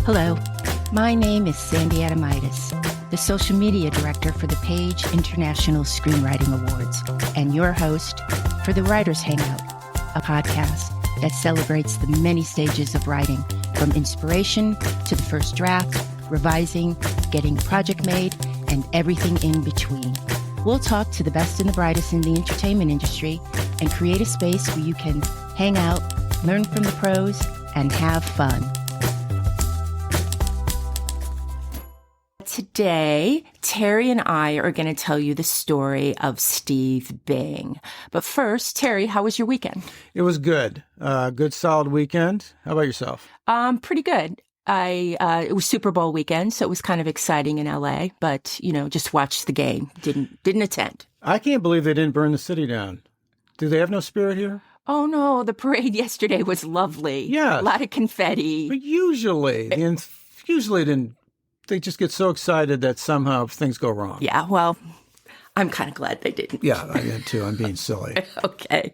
Hello, my name is Sandy Adomaitis, the social media director for the Page International Screenwriting Awards, and your host for the Writers Hangout, a podcast that celebrates the many stages of writing, from inspiration to the first draft, revising, getting a project made, and everything in between. We'll talk to the best and the brightest in the entertainment industry and create a space where you can hang out, learn from the pros, and have fun. Today, Terry and I are going to tell you the story of Steve Bing. But first, Terry, how was your weekend? It was good. Good, solid weekend. How about yourself? Pretty good. It was Super Bowl weekend, so it was kind of exciting in LA, but, just watched the game. Didn't attend. I can't believe they didn't burn the city down. Do they have no spirit here? Oh, no. The parade yesterday was lovely. Yeah. A lot of confetti. But usually they just get so excited that somehow things go wrong. Yeah, well, I'm kind of glad they didn't. Yeah, I am too. I'm being silly. Okay.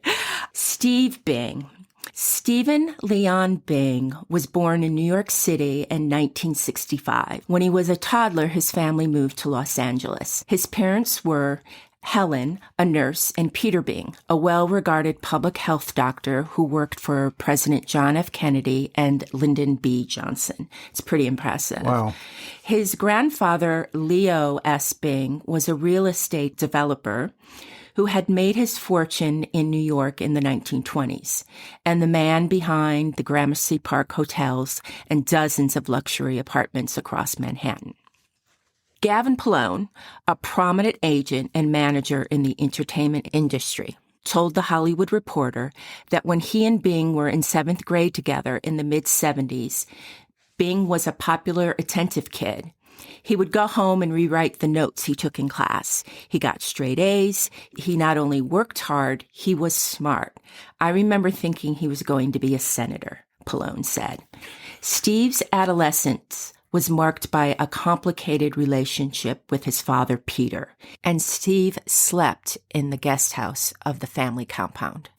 Steve Bing. Stephen Leon Bing was born in New York City in 1965. When he was a toddler, his family moved to Los Angeles. His parents were Helen, a nurse, and Peter Bing, a well-regarded public health doctor who worked for President John F. Kennedy and Lyndon B. Johnson. It's pretty impressive. Wow. His grandfather, Leo S. Bing, was a real estate developer who had made his fortune in New York in the 1920s, and the man behind the Gramercy Park hotels and dozens of luxury apartments across Manhattan. Gavin Pallone, a prominent agent and manager in the entertainment industry, told The Hollywood Reporter that when he and Bing were in 7th grade together in the mid-'70s, Bing was a popular, attentive kid. He would go home and rewrite the notes he took in class. He got straight A's. He not only worked hard, he was smart. I remember thinking he was going to be a senator, Pallone said. Steve's adolescence was marked by a complicated relationship with his father, Peter, and Steve slept in the guest house of the family compound.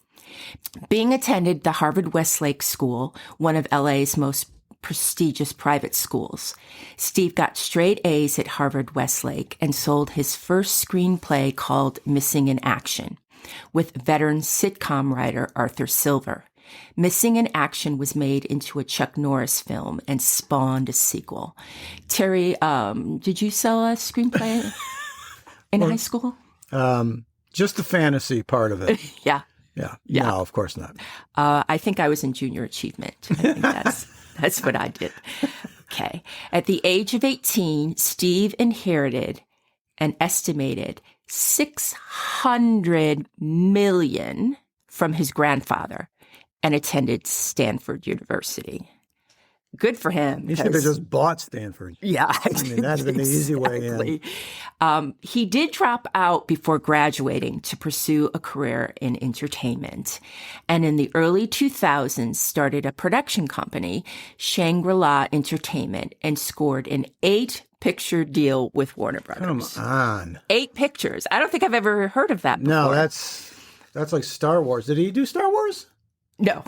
Bing attended the Harvard Westlake School, one of LA's most prestigious private schools. Steve got straight A's at Harvard Westlake and sold his first screenplay called Missing in Action with veteran sitcom writer Arthur Silver. Missing in Action was made into a Chuck Norris film and spawned a sequel. Terry, did you sell a screenplay in high school? Just the fantasy part of it. Yeah. No, of course not. I think I was in junior achievement. I think that's what I did. Okay. At the age of 18, Steve inherited an estimated $600 million from his grandfather and attended Stanford University. Good for him. He should have just bought Stanford. Yeah. I mean, that'd been the easy way in. He did drop out before graduating to pursue a career in entertainment. And in the early 2000s, started a production company, Shangri-La Entertainment, and scored an 8-picture deal with Warner Brothers. Come on. 8 pictures. I don't think I've ever heard of that before. No, that's like Star Wars. Did he do Star Wars? No.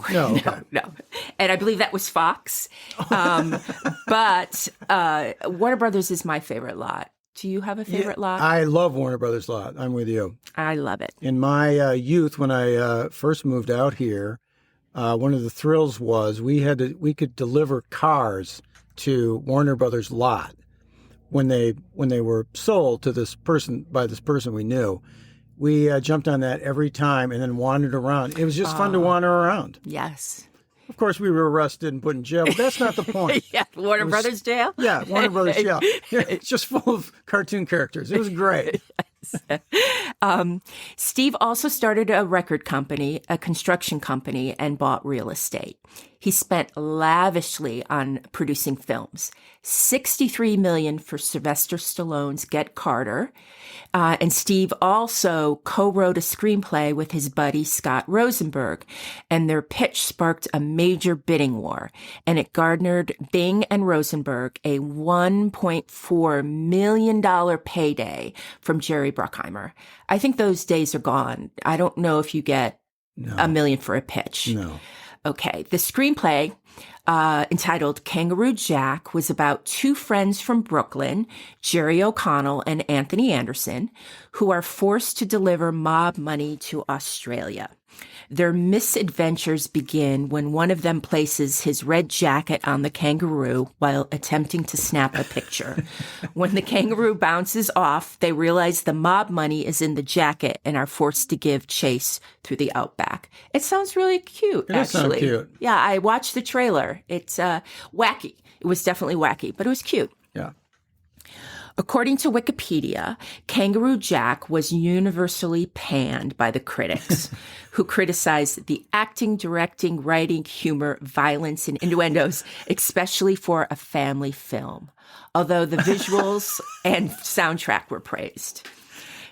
And I believe that was Fox. But Warner Brothers is my favorite lot. Do you have a favorite lot? I love Warner Brothers lot. I'm with you. I love it. In my youth, when I first moved out here, one of the thrills was we could deliver cars to Warner Brothers lot when they were sold to this person we knew. We jumped on that every time and then wandered around. It was just fun to wander around. Yes. Of course, we were arrested and put in jail, but that's not the point. Yeah, Warner Brothers jail? Yeah, Warner Brothers jail. It's just full of cartoon characters. It was great. Steve also started a record company, a construction company, and bought real estate. He spent lavishly on producing films, $63 million for Sylvester Stallone's Get Carter. And Steve also co-wrote a screenplay with his buddy Scott Rosenberg, and their pitch sparked a major bidding war, and it garnered Bing and Rosenberg a $1.4 million payday from Jerry Bruckheimer. I think those days are gone. I don't know if you get $1 million for a pitch. No. Okay. The screenplay entitled Kangaroo Jack, was about two friends from Brooklyn, Jerry O'Connell and Anthony Anderson, who are forced to deliver mob money to Australia. Their misadventures begin when one of them places his red jacket on the kangaroo while attempting to snap a picture. When the kangaroo bounces off, they realize the mob money is in the jacket and are forced to give chase through the outback. It sounds really cute, It does sound cute. Yeah, I watched the trailer. It's wacky. It was definitely wacky, but it was cute. Yeah. According to Wikipedia, Kangaroo Jack was universally panned by the critics, who criticized the acting, directing, writing, humor, violence, and innuendos, especially for a family film, although the visuals and soundtrack were praised.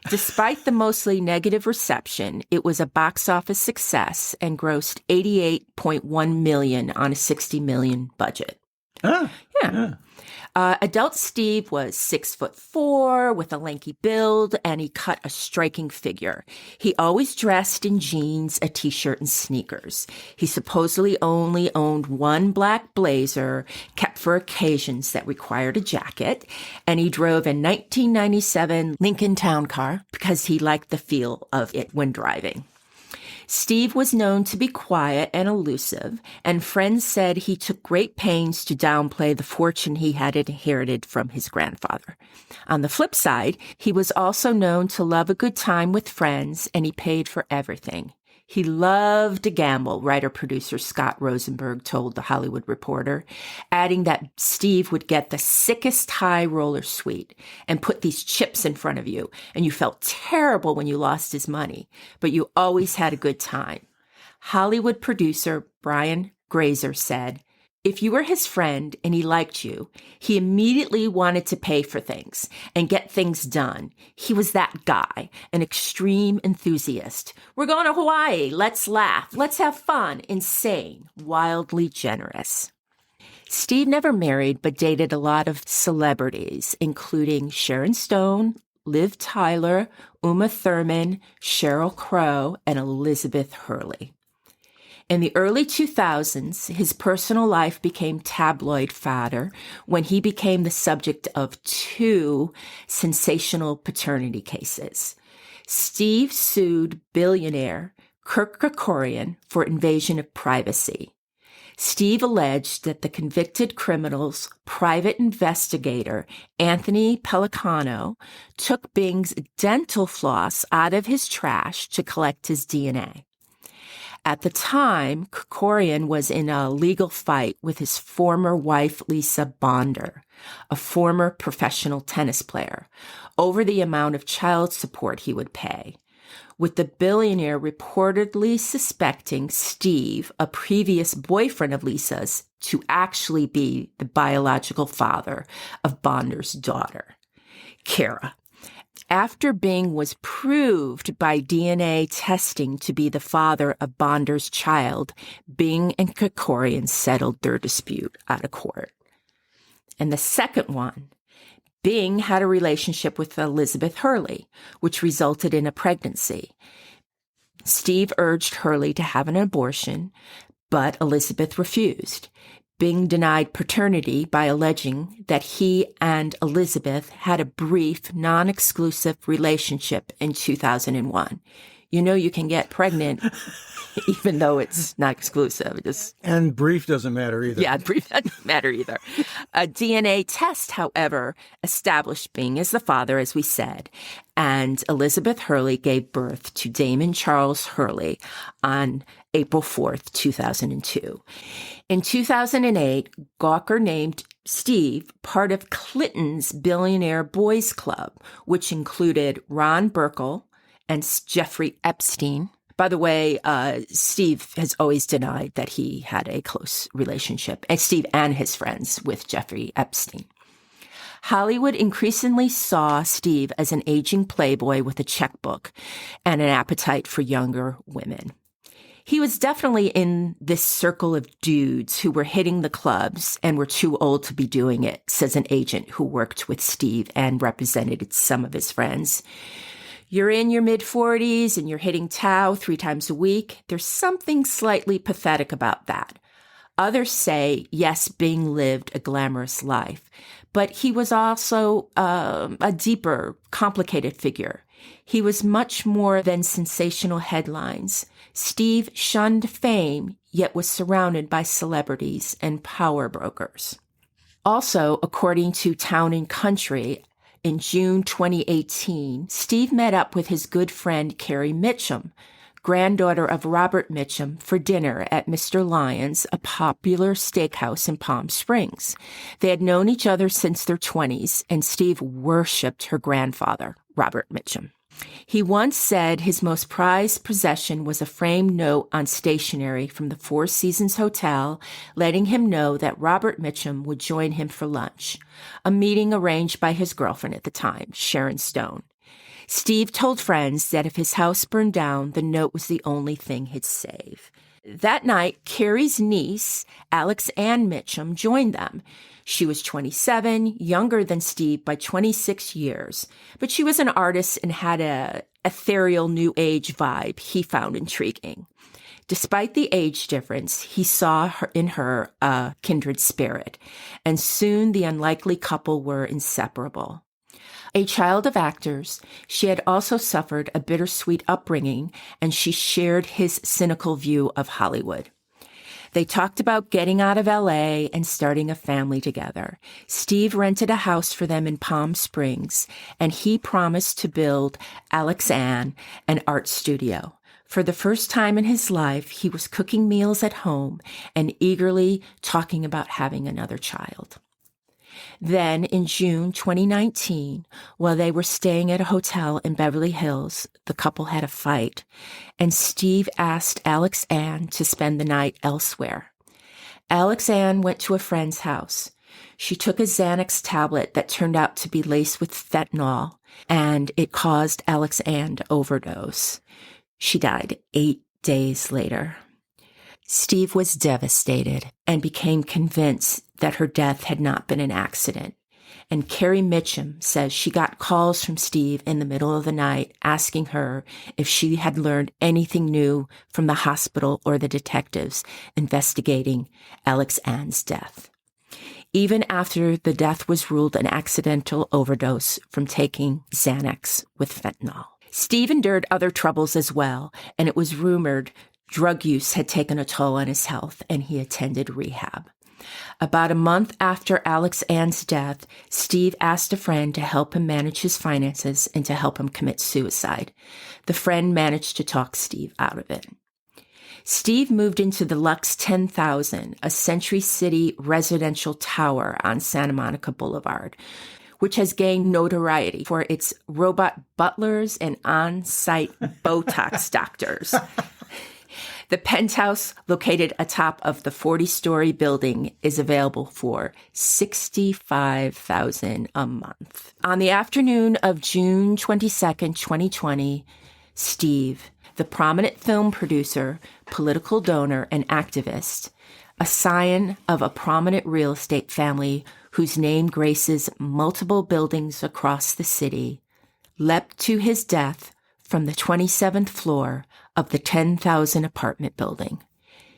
Despite the mostly negative reception, it was a box office success and grossed $88.1 million on a $60 million budget. Yeah. Adult Steve was 6'4" with a lanky build, and he cut a striking figure. He always dressed in jeans, a t-shirt, and sneakers. He supposedly only owned one black blazer, kept for occasions that required a jacket, and he drove a 1997 Lincoln Town Car because he liked the feel of it when driving. Steve was known to be quiet and elusive, and friends said he took great pains to downplay the fortune he had inherited from his grandfather. On the flip side, he was also known to love a good time with friends, and he paid for everything. He loved to gamble, writer-producer Scott Rosenberg told The Hollywood Reporter, adding that Steve would get the sickest high roller suite and put these chips in front of you, and you felt terrible when you lost his money, but you always had a good time. Hollywood producer Brian Grazer said, if you were his friend and he liked you, he immediately wanted to pay for things and get things done. He was that guy, an extreme enthusiast. We're going to Hawaii. Let's laugh. Let's have fun. Insane. Wildly generous. Steve never married, but dated a lot of celebrities, including Sharon Stone, Liv Tyler, Uma Thurman, Sheryl Crow, and Elizabeth Hurley. In the early 2000s, his personal life became tabloid fodder when he became the subject of two sensational paternity cases. Steve sued billionaire Kirk Kerkorian for invasion of privacy. Steve alleged that the convicted criminal's private investigator, Anthony Pellicano, took Bing's dental floss out of his trash to collect his DNA. At the time, Kerkorian was in a legal fight with his former wife, Lisa Bonder, a former professional tennis player, over the amount of child support he would pay, with the billionaire reportedly suspecting Steve, a previous boyfriend of Lisa's, to actually be the biological father of Bonder's daughter, Kara. After Bing was proved by DNA testing to be the father of Bonder's child, Bing and Kerkorian settled their dispute out of court. And the second one, Bing had a relationship with Elizabeth Hurley, which resulted in a pregnancy. Steve urged Hurley to have an abortion, but Elizabeth refused. Bing denied paternity by alleging that he and Elizabeth had a brief, non-exclusive relationship in 2001. You know you can get pregnant even though it's not exclusive. And brief doesn't matter either. Yeah, brief doesn't matter either. A DNA test, however, established Bing as the father, as we said, and Elizabeth Hurley gave birth to Damon Charles Hurley on April 4th, 2002. In 2008, Gawker named Steve part of Clinton's Billionaire Boys Club, which included Ron Burkle and Jeffrey Epstein. By the way, Steve has always denied that he had a close relationship, and Steve and his friends, with Jeffrey Epstein. Hollywood increasingly saw Steve as an aging playboy with a checkbook and an appetite for younger women. He was definitely in this circle of dudes who were hitting the clubs and were too old to be doing it, says an agent who worked with Steve and represented some of his friends. You're in your mid-40s and you're hitting Tao 3 times a week. There's something slightly pathetic about that. Others say, yes, Bing lived a glamorous life, but he was also a deeper, complicated figure. He was much more than sensational headlines. Steve shunned fame, yet was surrounded by celebrities and power brokers. Also, according to Town and Country, in June 2018, Steve met up with his good friend Carrie Mitchum, granddaughter of Robert Mitchum, for dinner at Mr. Lyons, a popular steakhouse in Palm Springs. They had known each other since their 20s, and Steve worshipped her grandfather, Robert Mitchum. He once said his most prized possession was a framed note on stationery from the Four Seasons Hotel, letting him know that Robert Mitchum would join him for lunch, a meeting arranged by his girlfriend at the time, Sharon Stone. Steve told friends that if his house burned down, the note was the only thing he'd save. That night, Carrie's niece, Alex Ann Mitchum, joined them. She was 27, younger than Steve by 26 years, but she was an artist and had a ethereal new age vibe he found intriguing. Despite the age difference, he saw in her a kindred spirit, and soon the unlikely couple were inseparable. A child of actors, she had also suffered a bittersweet upbringing, and she shared his cynical view of Hollywood. They talked about getting out of LA and starting a family together. Steve rented a house for them in Palm Springs, and he promised to build Alex Ann an art studio. For the first time in his life, he was cooking meals at home and eagerly talking about having another child. Then, in June 2019, while they were staying at a hotel in Beverly Hills, the couple had a fight, and Steve asked Alex Ann to spend the night elsewhere. Alex Ann went to a friend's house. She took a Xanax tablet that turned out to be laced with fentanyl, and it caused Alex Ann to overdose. She died 8 days later. Steve was devastated and became convinced that her death had not been an accident. And Carrie Mitchum says she got calls from Steve in the middle of the night asking her if she had learned anything new from the hospital or the detectives investigating Alex Ann's death. Even after the death was ruled an accidental overdose from taking Xanax with fentanyl. Steve endured other troubles as well, and it was rumored drug use had taken a toll on his health, and he attended rehab. About a month after Alex Ann's death, Steve asked a friend to help him manage his finances and to help him commit suicide. The friend managed to talk Steve out of it. Steve moved into the Lux 10,000, a Century City residential tower on Santa Monica Boulevard, which has gained notoriety for its robot butlers and on-site Botox doctors. The penthouse, located atop of the 40-story building, is available for $65,000 a month. On the afternoon of June 22nd, 2020, Steve, the prominent film producer, political donor, and activist, a scion of a prominent real estate family whose name graces multiple buildings across the city, leapt to his death from the 27th floor of the 10,000 apartment building.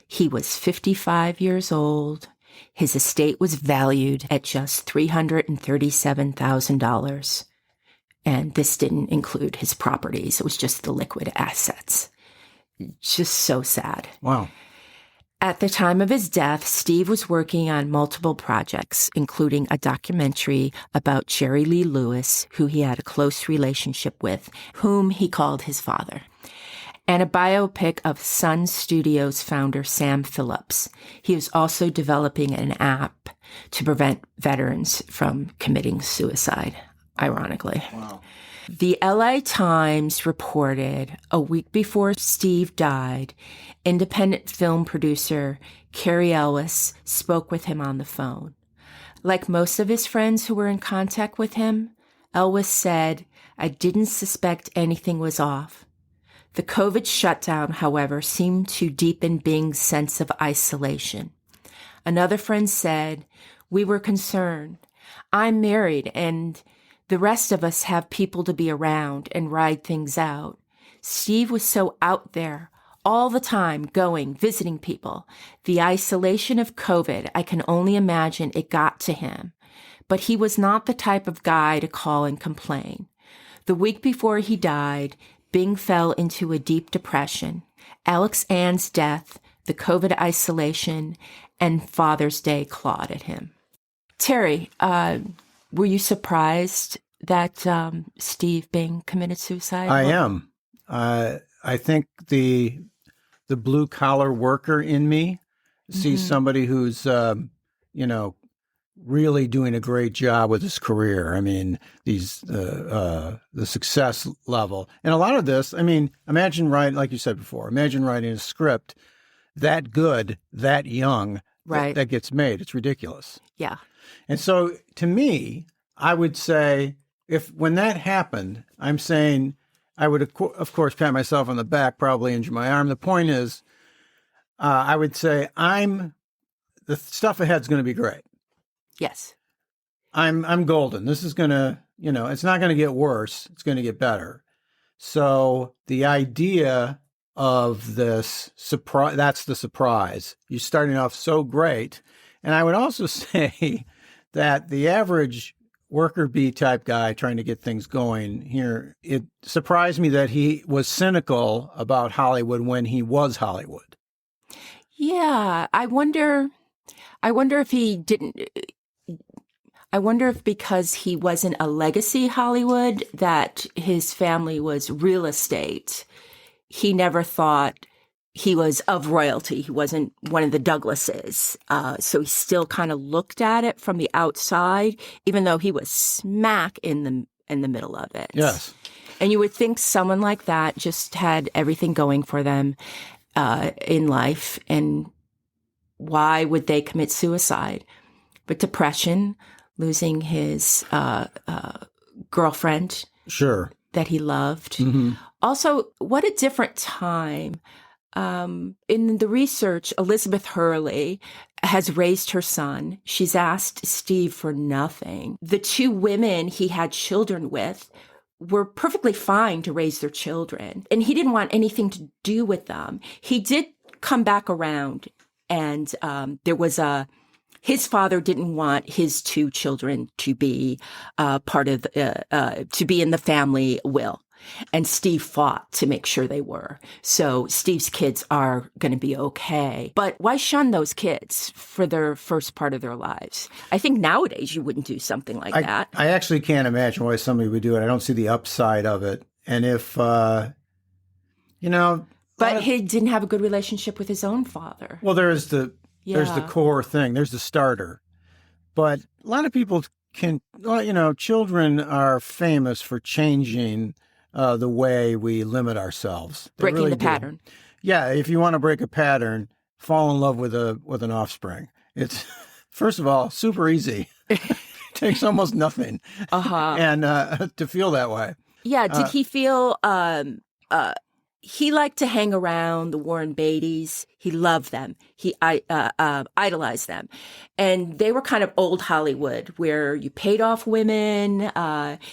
He was 55 years old. His estate was valued at just $337,000. And this didn't include his properties. It was just the liquid assets. Just so sad. Wow. At the time of his death, Steve was working on multiple projects, including a documentary about Jerry Lee Lewis, who he had a close relationship with, whom he called his father, and a biopic of Sun Studios founder Sam Phillips. He was also developing an app to prevent veterans from committing suicide, ironically. Wow. The LA Times reported a week before Steve died, independent film producer Cary Elwes spoke with him on the phone. Like most of his friends who were in contact with him, Elwes said, "I didn't suspect anything was off." The COVID shutdown, however, seemed to deepen Bing's sense of isolation. Another friend said, "We were concerned. I'm married and the rest of us have people to be around and ride things out. Steve was so out there, all the time, going, visiting people. The isolation of COVID, I can only imagine it got to him. But he was not the type of guy to call and complain. The week before he died, Bing fell into a deep depression. Alex Ann's death, the COVID isolation, and Father's Day clawed at him. Terry, were you surprised that Steve Bing committed suicide? I am. I think the blue-collar worker in me sees somebody who's, really doing a great job with his career. I mean, the success level. And a lot of this, imagine writing, like you said before, imagine writing a script that good, that young, right, that gets made. It's ridiculous. Yeah. And so to me, I would say, when that happened, I'm saying I would, of course, pat myself on the back, probably injure my arm. The point is, I would say the stuff ahead's going to be great. Yes. I'm golden. This is going to, it's not going to get worse. It's going to get better. So the idea of this surprise, that's the surprise. You're starting off so great. And I would also say that the average worker bee type guy trying to get things going here, it surprised me that he was cynical about Hollywood when he was Hollywood. Yeah. I wonder if he didn't. I wonder if because he wasn't a legacy Hollywood, that his family was real estate, he never thought he was of royalty. He wasn't one of the Douglases. So he still kind of looked at it from the outside, even though he was smack in the middle of it. Yes. And you would think someone like that just had everything going for them in life. And why would they commit suicide? But depression, losing his girlfriend. Sure. That he loved. Mm-hmm. Also, what a different time. In the research, Elizabeth Hurley has raised her son. She's asked Steve for nothing. The two women he had children with were perfectly fine to raise their children, and he didn't want anything to do with them. He did come back around, and his father didn't want his two children to be to be in the family will. And Steve fought to make sure they were. So Steve's kids are going to be okay. But why shun those kids for their first part of their lives? I think nowadays you wouldn't do something like that. I actually can't imagine why somebody would do it. I don't see the upside of it. And if, But he didn't have a good relationship with his own father. Well, there's the core thing. There's the starter. But a lot of people children are famous for changing the way we limit ourselves. Breaking really the pattern. Yeah, if you want to break a pattern, fall in love with an offspring. It's, first of all, super easy. It takes almost nothing. And to feel that way. Yeah, did he feel he liked to hang around the Warren Beatties. He loved them. He idolized them. And they were kind of old Hollywood, where you paid off women,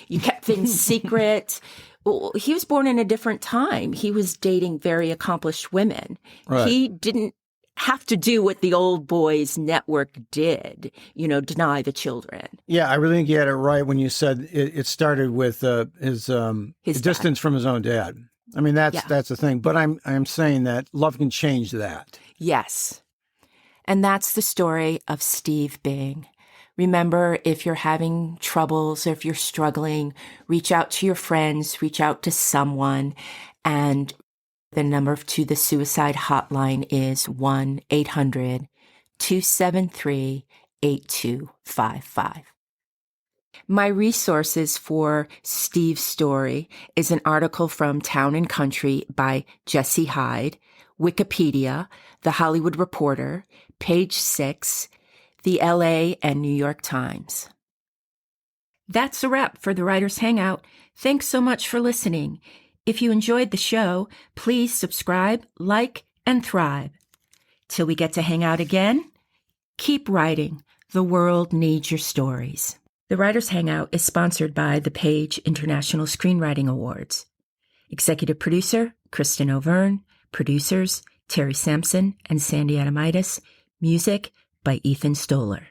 you kept things secret. Well, he was born in a different time. He was dating very accomplished women. Right. He didn't have to do what the old boys network did, deny the children. Yeah, I really think you had it right when you said it started with his distance from his own dad. I mean, that's the thing. But I'm saying that love can change that. Yes. And that's the story of Steve Bing. Remember, if you're having troubles or if you're struggling, reach out to your friends, reach out to someone. And the number to the suicide hotline is 1-800-273-8255. My resources for Steve's story is an article from Town and Country by Jesse Hyde, Wikipedia, The Hollywood Reporter, Page 6, the LA and New York Times. That's a wrap for the Writers Hangout. Thanks so much for listening. If you enjoyed the show, please subscribe, like, and thrive. Till we get to hang out again, keep writing. The world needs your stories. The Writers Hangout is sponsored by the Page International Screenwriting Awards. Executive producer, Kristin Overn. Producers, Terry Sampson and Sandy Adomaitis. Music by Ethan Stoller.